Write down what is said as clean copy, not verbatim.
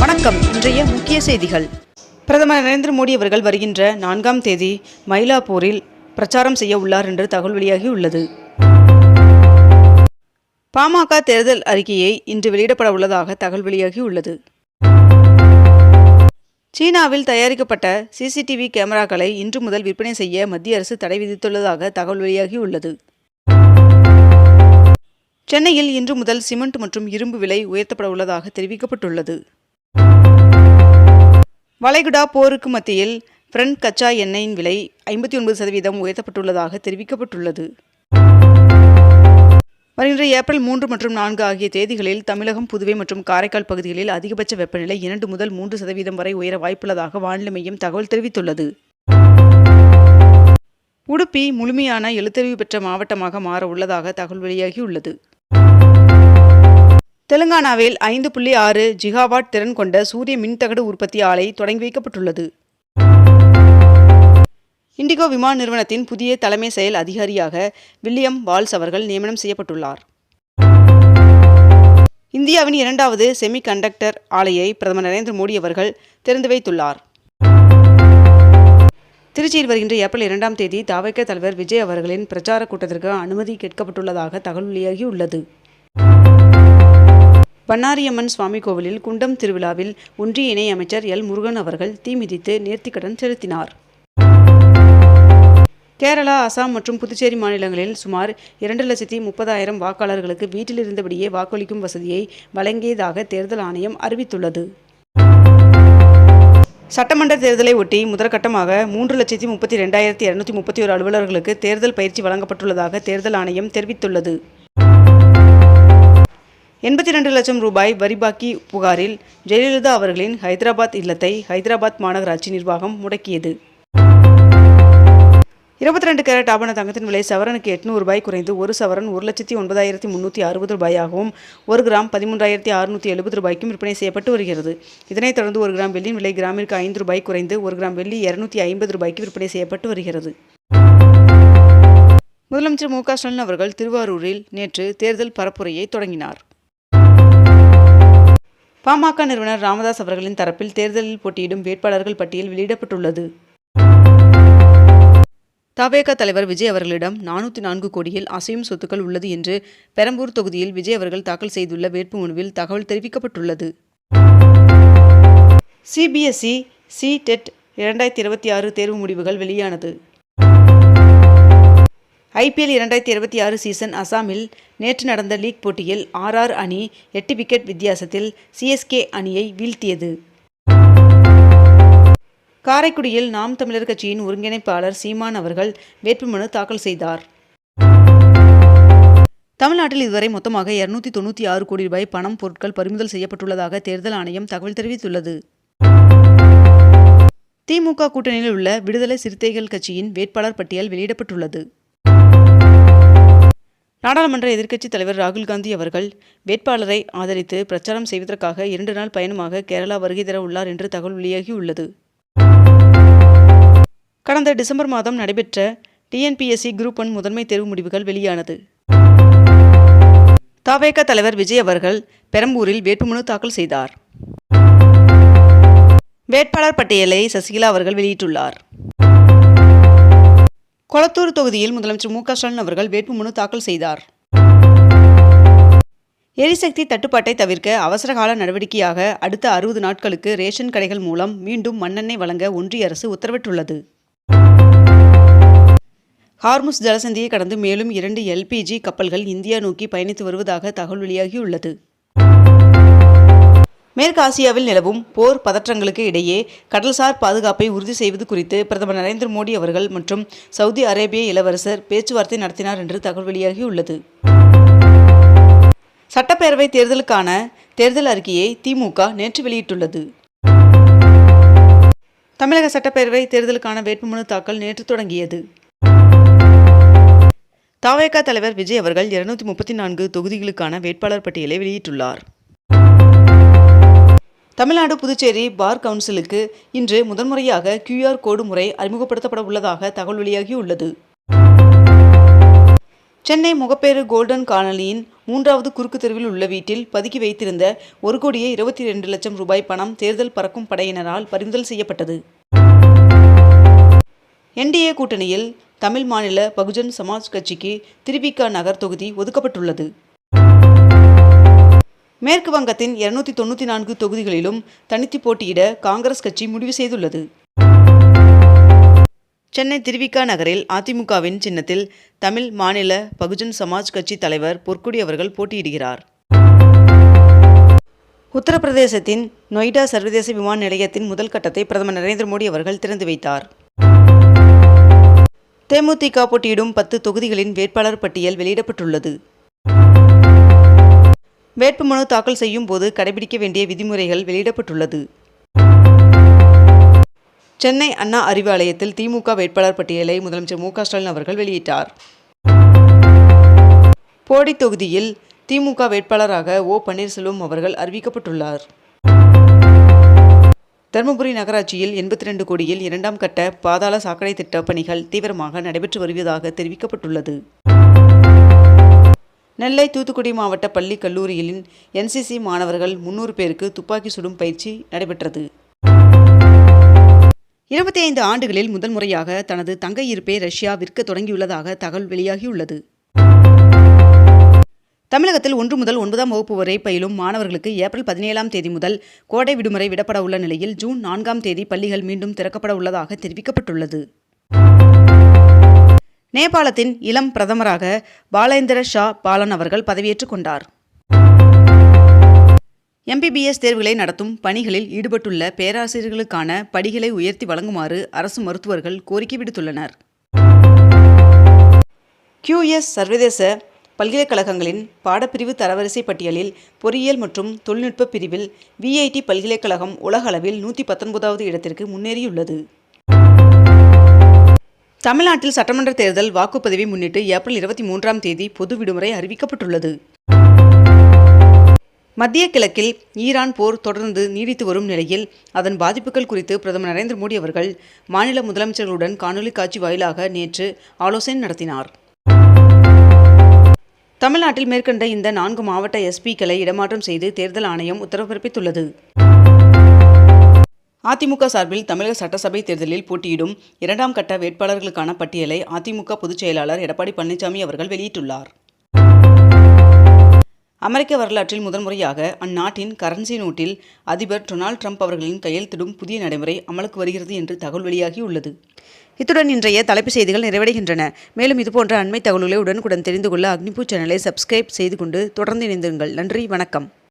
வணக்கம். இன்றைய முக்கிய செய்திகள். பிரதமர் நரேந்திர மோடி அவர்கள் வருகின்ற 4ஆம் தேதி மயிலாப்பூரில் பிரச்சாரம் செய்ய உள்ளார் என்று தகவல் வெளியாகியுள்ளது. பாமக தேர்தல் அறிக்கையை இன்று வெளியிடப்பட உள்ளதாக தகவல் வெளியாகியுள்ளது. சீனாவில் தயாரிக்கப்பட்ட சிசிடிவி கேமராக்களை இன்று முதல் விற்பனை செய்ய மத்திய அரசு தடை விதித்துள்ளதாக தகவல் வெளியாகியுள்ளது. சென்னையில் இன்று முதல் சிமெண்ட் மற்றும் இரும்பு விலை உயர்த்தப்பட உள்ளதாக தெரிவிக்கப்பட்டுள்ளது. வளைகுடா போருக்கு மத்தியில் பிரெண்ட் கச்சா எண்ணெயின் விலை 59% உயர்த்தப்பட்டுள்ளதாக தெரிவிக்கப்பட்டுள்ளது. வருகின்ற ஏப்ரல் 3 மற்றும் 4 ஆகிய தேதிகளில் தமிழகம், புதுவை மற்றும் காரைக்கால் பகுதிகளில் அதிகபட்ச வெப்பநிலை 2 முதல் 3% வரை உயர வாய்ப்புள்ளதாக வானிலை மையம் தகவல் தெரிவித்துள்ளது. உடுப்பி முழுமையான எழுத்தறிவு பெற்ற மாவட்டமாக மாற உள்ளதாக தகவல் வெளியாகியுள்ளது. தெலுங்கானாவில் 5.6 ஜிகாவாட் திறன் கொண்ட சூரிய மின்தகடு உற்பத்தி ஆலை தொடங்கி வைக்கப்பட்டுள்ளது. இண்டிகோ விமான நிறுவனத்தின் புதிய தலைமை செயல் அதிகாரியாக வில்லியம் வால்ஸ் அவர்கள் நியமனம் செய்யப்பட்டுள்ளார். இந்தியாவின் 2வது செமி கண்டக்டர் ஆலையை பிரதமர் நரேந்திர மோடி அவர்கள் திறந்து வைத்துள்ளார். திருச்சியில் வருகின்ற ஏப்ரல் 2ஆம் தேதி தவிக தலைவர் விஜய் அவர்களின் பிரச்சார கூட்டத்திற்கு அனுமதி கேட்கப்பட்டுள்ளதாக தகவல் வெளியாகியுள்ளது. பண்ணாரியம்மன் சுவாமி கோவிலில் குண்டம் திருவிழாவில் ஒன்றிய இணை அமைச்சர் எல். முருகன் அவர்கள் தீ மிதித்து நேர்த்திக்கடன் செலுத்தினார். கேரளா, அசாம் மற்றும் புதுச்சேரி மாநிலங்களில் சுமார் 2,30,000 வாக்காளர்களுக்கு வீட்டில் இருந்தபடியே வாக்களிக்கும் வசதியை வழங்கியதாக தேர்தல் ஆணையம் அறிவித்துள்ளது. சட்டமன்ற தேர்தலை ஒட்டி முதற்கட்டமாக 3,32,231 அலுவலர்களுக்கு தேர்தல் பயிற்சி வழங்கப்பட்டுள்ளதாக தேர்தல் ஆணையம் தெரிவித்துள்ளது. 82 லட்சம் ரூபாய் வரி பாக்கி புகாரில் ஜெயலலிதா அவர்களின் ஹைதராபாத் இல்லத்தை ஹைதராபாத் மாநகராட்சி நிர்வாகம் முடக்கியது. 22 கேரட் ஆபண தங்கத்தின் விலை சவரனுக்கு 800 ரூபாய் குறைந்து ஒரு சவரன் 1,09,360 ரூபாயாகவும் 1 கிராம் 13,670 ரூபாய்க்கும் விற்பனை செய்யப்பட்டு வருகிறது. இதனைத் தொடர்ந்து 1 கிராம் வெள்ளியின் விலை கிராமிற்கு 5 ரூபாய் குறைந்து 1 கிராம் வெள்ளி 250 ரூபாய்க்கு விற்பனை செய்யப்பட்டு வருகிறது. முதலமைச்சர் மு. க. ஸ்டாலின் அவர்கள் திருவாரூரில் நேற்று தேர்தல் பரப்புரையை தொடங்கினார். பாமக நிறுவனர் ராமதாஸ் அவர்களின் தரப்பில் தேர்தலில் போட்டியிடும் வேட்பாளர்கள் பட்டியல் வெளியிடப்பட்டுள்ளது. தவிக தலைவர் விஜய் அவர்களிடம் 404 கோடியில் அசையும் சொத்துக்கள் உள்ளது என்று பெரம்பூர் தொகுதியில் விஜய் அவர்கள் தாக்கல் செய்துள்ள வேட்புமனுவில் தகவல் தெரிவிக்கப்பட்டுள்ளது. சிபிஎஸ்இ சி-டெட் 2026 தேர்வு முடிவுகள் வெளியானது. ஐபிஎல் 2026 சீசன் அசாமில் நேற்று நடந்த லீக் போட்டியில் RR அணி 8 விக்கெட் வித்தியாசத்தில் CSK அணியை வீழ்த்தியது. காரைக்குடியில் நாம் தமிழர் கட்சியின் ஒருங்கிணைப்பாளர் சீமான் அவர்கள் வேட்புமனு தாக்கல் செய்தார். தமிழ்நாட்டில் இதுவரை மொத்தமாக 296 கோடி ரூபாய் பணம், பொருட்கள் பறிமுதல் செய்யப்பட்டுள்ளதாக தேர்தல் ஆணையம் தகவல் தெரிவித்துள்ளது. திமுக கூட்டணியில் உள்ள விடுதலை சிறுத்தைகள் கட்சியின் வேட்பாளர் பட்டியல் வெளியிடப்பட்டுள்ளது. நாடாளுமன்ற எதிர்க்கட்சித் தலைவர் ராகுல் காந்தி அவர்கள் வேட்பாளரை ஆதரித்து பிரச்சாரம் செய்வதற்காக 2 நாள் பயணமாக கேரளா வருகை தர உள்ளார் என்று தகவல் வெளியாகியுள்ளது. கடந்த டிசம்பர் மாதம் நடைபெற்ற TNPSC குரூப் 1 முதன்மை தேர்வு முடிவுகள் வெளியானது. தவிக தலைவர் விஜய் அவர்கள் பெரம்பூரில் வேட்புமனு தாக்கல் செய்தார். வேட்பாளர் பட்டியலை சசிகலா அவர்கள் வெளியிட்டுள்ளார். கொளத்தூர் தொகுதியில் முதலமைச்சர் மு. க. ஸ்டாலின் அவர்கள் வேட்புமனு தாக்கல் செய்தார். எரிசக்தி தட்டுப்பாட்டை தவிர்க்க அவசரகால நடவடிக்கையாக அடுத்த 60 நாட்களுக்கு ரேஷன் கடைகள் மூலம் மீண்டும் மண்ணெண்ணெய் வழங்க ஒன்றிய அரசு உத்தரவிட்டுள்ளது. ஹார்முஸ் ஜலசந்தியை கடந்து மேலும் 2 LPG கப்பல்கள் இந்தியா நோக்கி பயணித்து வருவதாக தகவல் வெளியாகியுள்ளது. மேற்கு ஆசியாவில் நிலவும் போர் பதற்றங்களுக்கு இடையே கடல்சார் பாதுகாப்பை உறுதி செய்வது குறித்து பிரதமர் நரேந்திர மோடி அவர்கள் மற்றும் சவுதி அரேபிய இளவரசர் பேச்சுவார்த்தை நடத்தினார் என்று தகவல் வெளியாகியுள்ளது. சட்டப்பேரவை தேர்தலுக்கான தேர்தல் அறிக்கையை திமுக நேற்று வெளியிட்டுள்ளது. தமிழக சட்டப்பேரவை தேர்தலுக்கான வேட்புமனு தாக்கல் நேற்று தொடங்கியது. தவிக தலைவர் விஜய் அவர்கள் 234 தொகுதிகளுக்கான வேட்பாளர் பட்டியலை வெளியிட்டுள்ளார். தமிழ்நாடு, புதுச்சேரி பார் கவுன்சிலுக்கு இன்று முதன்முறையாக QR கோடு முறை அறிமுகப்படுத்தப்பட உள்ளதாக தகவல் வெளியாகியுள்ளது. சென்னை முகப்பேறு கோல்டன் காலனியின் 3வது குறுக்கு தெருவில் உள்ள வீட்டில் பதுக்கி வைத்திருந்த 1,22,00,000 ரூபாய் பணம் தேர்தல் பறக்கும் படையினரால் பறிமுதல் செய்யப்பட்டது. NDA கூட்டணியில் தமிழ் மாநில பகுஜன் சமாஜ் கட்சிக்கு திருவிக நகர் தொகுதி ஒதுக்கப்பட்டுள்ளது. மேற்கு வங்கத்தின் 294 தொகுதிகளிலும் தனித்து போட்டியிட காங்கிரஸ் கட்சி முடிவு செய்துள்ளது. சென்னை திருவிக நகரில் அதிமுகவின் சின்னத்தில் தமிழ் மாநில பகுஜன் சமாஜ் கட்சி தலைவர் பொற்கொடி அவர்கள் போட்டியிடுகிறார். உத்தரப்பிரதேசத்தின் நொய்டா சர்வதேச விமான நிலையத்தின் முதல் கட்டத்தை பிரதமர் நரேந்திர மோடி அவர்கள் திறந்து வைத்தார். தேமுதிக போட்டியிடும் 10 தொகுதிகளின் வேட்பாளர் பட்டியல் வெளியிடப்பட்டுள்ளது. வேட்புமனு தாக்கல் செய்யும் போது கடைபிடிக்க வேண்டிய விதிமுறைகள் வெளியிடப்பட்டுள்ளது. சென்னை அண்ணா அறிவாலயத்தில் திமுக வேட்பாளர் பட்டியலை முதலமைச்சர் மு க ஸ்டாலின் அவர்கள் வெளியிட்டார். போடி தொகுதியில் திமுக வேட்பாளராக ஓ பன்னீர்செல்வம் அவர்கள் அறிவிக்கப்பட்டுள்ளார். தருமபுரி நகராட்சியில் 82 கோடியில் 2ஆம் கட்ட பாதாள சாக்கடை திட்ட பணிகள் தீவிரமாக நடைபெற்று வருவதாக தெரிவிக்கப்பட்டுள்ளது. நெல்லை தூத்துக்குடி மாவட்ட பள்ளி கல்லூரிகளின் NCC மாணவர்கள் 300 பேருக்கு துப்பாக்கி சுடும் பயிற்சி நடைபெற்றது. 25 ஆண்டுகளில் முதல் முறையாக தனது தங்க இருப்பை ரஷ்யா விற்க தொடங்கியுள்ளதாக தகவல் வெளியாகியுள்ளது. தமிழகத்தில் 1 முதல் 9ஆம் வகுப்பு வரை பயிலும் மாணவர்களுக்கு ஏப்ரல் 17ஆம் தேதி முதல் கோடை விடுமுறை விடப்பட உள்ள நிலையில் ஜூன் 4ஆம் தேதி பள்ளிகள் மீண்டும் திறக்கப்பட உள்ளதாக தெரிவிக்கப்பட்டுள்ளது. நேபாளத்தின் இளம் பிரதமராக பாலேந்திர ஷா பாலன் அவர்கள் பதவியேற்றுக் கொண்டார். MBBS தேர்வுகளை நடத்தும் பணிகளில் ஈடுபட்டுள்ள பேராசிரியர்களுக்கான படிகளை உயர்த்தி வழங்குமாறு அரசு மருத்துவர்கள் கோரிக்கை விடுத்துள்ளனர். QS சர்வதேச பல்கலைக்கழகங்களின் பாடப்பிரிவு தரவரிசை பட்டியலில் பொறியியல் மற்றும் தொழில்நுட்ப பிரிவில் VIT பல்கலைக்கழகம் உலக அளவில் 119வது இடத்திற்கு முன்னேறியுள்ளது. தமிழ்நாட்டில் சட்டமன்ற தேர்தல் வாக்குப்பதிவை முன்னிட்டு ஏப்ரல் 23ஆம் தேதி பொது விடுமுறை அறிவிக்கப்பட்டுள்ளது. மத்திய கிழக்கில் ஈரான் போர் தொடர்ந்து நீடித்து வரும் நிலையில் அதன் பாதிப்புகள் குறித்து பிரதமர் நரேந்திர மோடி அவர்கள் மாநில முதலமைச்சர்களுடன் காணொலி காட்சி வாயிலாக நேற்று ஆலோசனை நடத்தினார். தமிழ்நாட்டில் மேற்கண்ட இந்த 4 மாவட்ட SP-க்களை இடமாற்றம் செய்து தேர்தல் ஆணையம் உத்தரவு பிறப்பித்துள்ளது. அதிமுக சார்பில் தமிழக சட்டசபை தேர்தலில் போட்டியிடும் 2ஆம் கட்ட வேட்பாளர்களுக்கான பட்டியலை அதிமுக பொதுச் செயலாளர் எடப்பாடி பழனிசாமி அவர்கள் வெளியிட்டுள்ளார். அமெரிக்க வரலாற்றில் முதன்முறையாக அந்நாட்டின் கரன்சி நோட்டில் அதிபர் டொனால்ட் ட்ரம்ப் அவர்களின் கையெழுத்திடும் புதிய நடைமுறை அமலுக்கு வருகிறது என்று தகவல் வெளியாகியுள்ளது. இத்துடன் இன்றைய தலைப்புச் செய்திகள் நிறைவடைகின்றன. மேலும் இதுபோன்ற அண்மை தகவல்களை உடனுக்குடன் தெரிந்து கொள்ள அக்னிபூ சேனலை சப்ஸ்கிரைப் செய்து கொண்டு தொடர்ந்து இணைந்திருங்கள். நன்றி, வணக்கம்.